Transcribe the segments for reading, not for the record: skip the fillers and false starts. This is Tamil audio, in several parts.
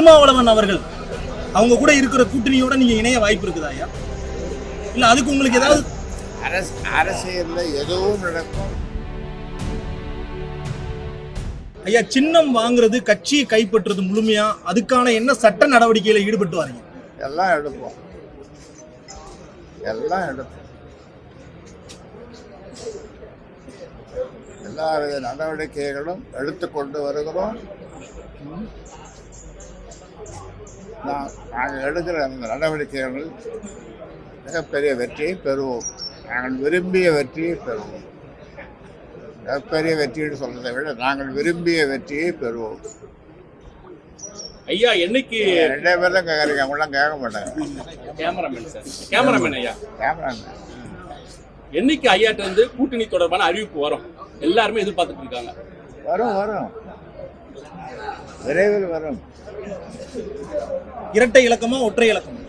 திருமாவளவன் அவர்கள் அவங்க கூட இருக்கிற கூட்டணியோட நீங்க இணைய வாய்ப்பு இருக்குதா ஐயா? இல்ல அதுக்கு உங்களுக்கு ஏதாவது அரசியல்ல எதுவும் நடக்கும். ஐயா, சின்னம் வாங்குறது, கட்சியை கைப்பற்றுறது முழுமையா அதுக்கான என்ன சட்ட நடவடிக்கையில ஈடுபட்டு வரீங்க? எல்லாம் எடுப்போம். எல்லா வித நடவடிக்கைகளும் எடுத்துக்கொண்டு வருகிறோம். நாங்கள் எடுக்கிற அந்த நடவடிக்கைகள் மிகப்பெரிய வெற்றியை பெறுவோம். நாங்கள் விரும்பிய வெற்றியை பெறுவோம். மிகப்பெரிய வெற்றின்னு சொல்றதை விட நாங்கள் விரும்பிய வெற்றியை பெறுவோம். ஐயா, என்னைக்கு 2 பேர் தான் கேட்குறீங்க, அவங்களாம் கேட்க மாட்டாங்க. கேமராமேன் ஐயா, கேமராமேன் என்னைக்கு ஐயாட்ட இருந்து கூட்டணி தொடர்பான அறிவிப்பு வரும்? எல்லாருமே எதிர்பார்த்துட்டு இருக்காங்க. வரும், விரைவில் வரும். இரட்டை இலக்கமா ஒற்றை இலக்கமா?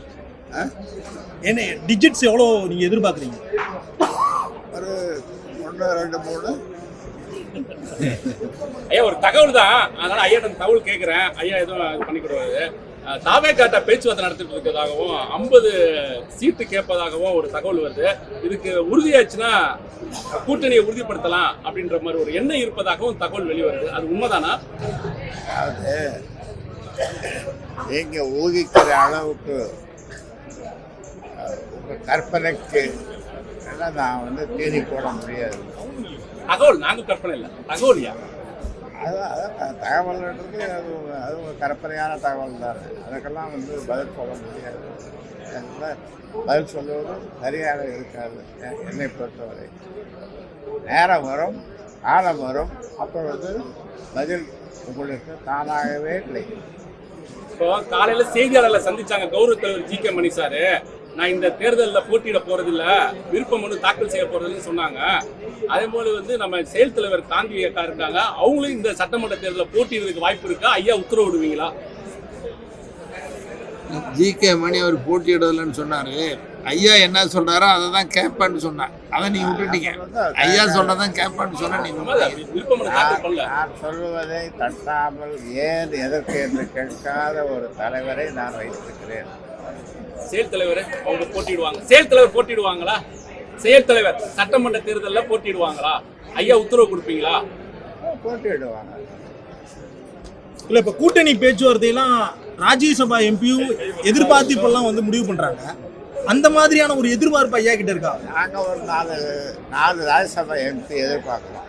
என்ன டிஜிட்ஸ் எவ்வளோ நீங்க எதிர்பார்க்குறீங்க? ஒரு 1, 2, 3. ஐயா, ஒரு தகவல் தான், அதனால ஐயாட்ட தகவல் கேட்கிறேன். ஐயா எதுவும் இது பண்ணிக்கிடுவாரு. தாவேக்காட்ட பேச்சுவார்த்தை நடத்திட்டு இருக்கிறதாகவும் 50 சீட்டு கேட்பதாகவும் ஒரு தகவல் வருது. இதுக்கு உறுதியாச்சுன்னா கூட்டணியை உறுதிப்படுத்தலாம் அப்படின்ற மாதிரி ஒரு எண்ணம் இருப்பதாகவும் தகவல் வெளிவருது. அது உண்மைதானா? அது நீங்க ஊகிக்கிற அளவுக்கு உங்க கற்பனைக்கு எல்லாம் நான் தேதி போட முடியாது. தகவல், நாங்க கற்பனை இல்லை, தகவல். அதான் தகவல்ன்றது அது ஒரு கற்பனையான தகவல் தானே. அதுக்கெல்லாம் பதில் சொல்ல முடியாது. பதில் சொல்வது சரியாக இருக்காது என்னை பொறுத்தவரை. நேரம் வரும், காலம் வரும், அப்பொழுது பதில் உங்களுக்கு தானாகவே கிடைக்கும். இப்போ காலையில செய்தியாளர்களை சந்திச்சாங்க கௌரவ தலைவர் ஜி.கே. மணி சார். நான் இந்த தேர்தலில் போட்டியிட போறதில்ல, விருப்ப மனு தாக்கல் செய்ய போறதுன்னு சொன்னாங்க. அதே போல நம்ம செயல் தலைவர் காந்தி அக்கா இருக்காங்க, அவங்களும் இந்த சட்டமன்ற தேர்தலில் போட்டியிடுறதுக்கு வாய்ப்பு இருக்கா? ஐயா உத்தரவு விடுவீங்களா? ஜி.கே. மணி அவர் போட்டியிடலன்னு சொன்னாரு. ஐயா என்ன சொல்றாரோ அதை தான் கேட்பான்னு சொன்னார். அதை நீங்க விட்டுட்டீங்க. ஐயா சொன்னதான் கேட்பான்னு சொன்னா நீங்க விருப்ப மனு தாக்கல் பண்ணல. நான் சொல்லுவதை தட்டாமல் ஏன் எதற்கு என்று கேட்காத ஒரு தலைவரை நான் வைத்திருக்கிறேன். செயல் தலைவர் அவங்க போட்டிடுவாங்க. செயல் தலைவர் போட்டிடுவாங்களா? செயல் தலைவர் சட்டமன்ற தேர்தலில் போட்டிடுவாங்களா? ஐயா உத்தரவு கொடுப்பீங்களா? போட்டிடுவாங்க. இல்ல இப்ப கூட்டணி பேச்சுவார்த்தையெல்லாம் ராஜ்யசபா எம்பியும் எதிர்பார்த்து இப்பெல்லாம் முடிவு பண்றாங்க. அந்த மாதிரியான ஒரு எதிர்பார்ப்பு ஐயா கிட்ட இருக்கா? நாங்க ஒரு 4 ராஜ்யசபா எம்பி எதிர்பார்க்கிறோம்.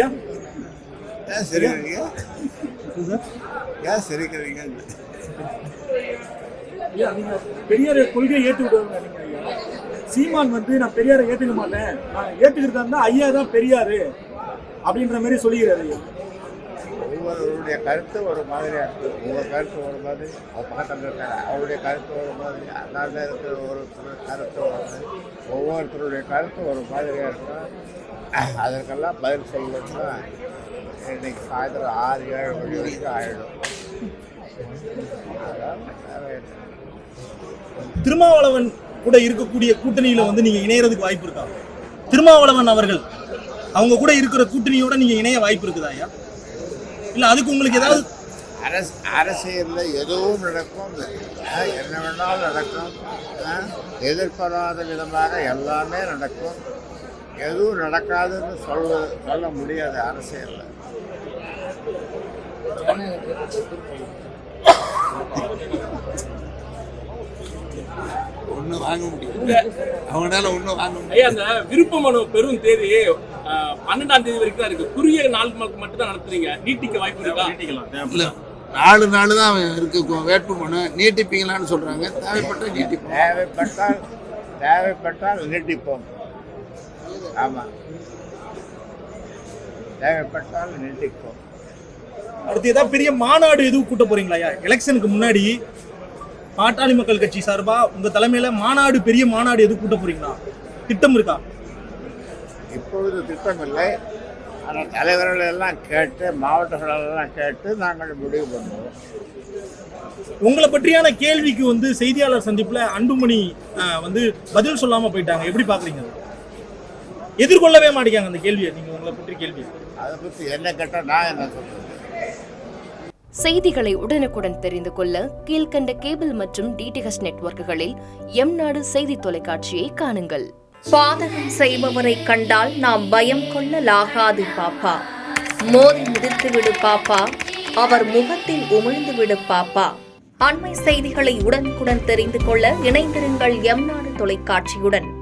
ஏன் சிரிக்கிறீங்க? ஏன் சிரிக்கிறீங்க? பெரியார் கொள்கையை ஏற்றுக்கிட்டு சீமான் நான் பெரியாரை ஏற்றுக்க மாட்டேன், நான் ஏற்றுக்கிறதா இருந்தா ஐயா தான் பெரியாரு அப்படின்ற மாதிரி சொல்லுகிறாரு. ஒவ்வொருவருடைய கருத்து ஒரு மாதிரியா இருக்கு. உங்க கருத்து ஒரு மாதிரி, பக்கத்தில் இருக்காங்க அவருடைய கருத்து ஒரு மாதிரி, அந்தாண்ட இருக்கிற ஒரு கருத்து ஒரு மாதிரி, ஒவ்வொருத்தருடைய கருத்து ஒரு மாதிரியா இருக்கும். அதற்கெல்லாம் பதில் சொல்லணும்னா இன்னைக்கு சாயந்தரம் 6-7 மணி வரைக்கும் ஆயிடும். திருமாவளவன் கூட இருக்கக்கூடிய கூட்டணியில நீங்க இணையறதுக்கு வாய்ப்பு இருக்கா? திருமாவளவன் அவர்கள் அவங்க கூட இருக்கிற கூட்டணியோட நீங்க இணைய வாய்ப்பு இருக்குதா ஐயா? இல்ல அதுக்கு உங்களுக்கு ஏதாவது அரசியல்ல எதுவும் நடக்கும். என்ன வேணாலும் நடக்கும். எதிர்பாராத விதமாக எல்லாமே நடக்கும். எதுவும் நடக்காதுன்னு சொல்ல முடியாது அரசியல்ல. ஒன்னும் வாங்க முடியும், அவனால ஒன்னும் வாங்க முடியும். ஐயா, அந்த விருப்ப மனு பெரும் தேதி 12ஆம் தேதி வரைக்கும் தான் இருக்கு. குறுகிய நாள் மட்டும் தான் நடத்துறீங்க. நீட்டிக்க வாய்ப்பு இருக்கா? இல்ல, 4 நாள் தான் இருக்கு வேட்பு மனு. நீட்டிப்பீங்களான்னு சொல்றாங்க. தேவைப்பட்டால் நீட்டிப்போம். தேவைப்பட்டால் நீட்டிப்போம். ஆமா, தேவைப்பட்டால் நீட்டிப்போம். அடுத்து ஏதாவது பெரிய மாநாடு எதுவும் கூட்ட போறீங்களா ஐயா? எலெக்ஷனுக்கு முன்னாடி பாட்டாளி மக்கள் கட்சி சார்பா உங்க தலைமையில மாநாடு, பெரிய மாநாடு எதுவும் கூட்ட போறீங்களா? திட்டம் இருக்கா? இப்பொழுது திட்டம் இல்லை. ஆனால் தலைவர்கள் எல்லாம் கேட்டு, மாவட்டங்களெல்லாம் கேட்டு நாங்கள் முடிவு பண்ணுவோம். உங்களை பற்றியான கேள்விக்கு செய்தியாளர் சந்திப்புல அன்புமணி பதில் சொல்லாம போயிட்டாங்க. எப்படி பாக்குறீங்க? எதிர்கொள்ளவே மாட்டேங்காங்க அந்த கேள்வியை. நீங்க உங்களை பற்றி கேள்வி அதை பற்றி என்ன கேட்டால் நான் என்ன சொல்றது? செய்திகளை உடனுக்குடன் தெரிந்து கொள்ள கீழ்க்கண்ட கேபிள் மற்றும் டிடிஎச் நெட்வொர்க்குகளில் எம்நாடு செய்தி தொலைக்காட்சியை காணுங்கள். பாதகம் செய்பவரை கண்டால் நாம் பயம் கொள்ளலாகாது பாப்பா. மோதி மிதித்து விடு பாப்பா, அவர் முகத்தில் உமிழ்ந்து விடு பாப்பா. அண்மை செய்திகளை உடனுக்குடன் தெரிந்து கொள்ள இணைந்திருங்கள் எம்நாடு தொலைக்காட்சியுடன்.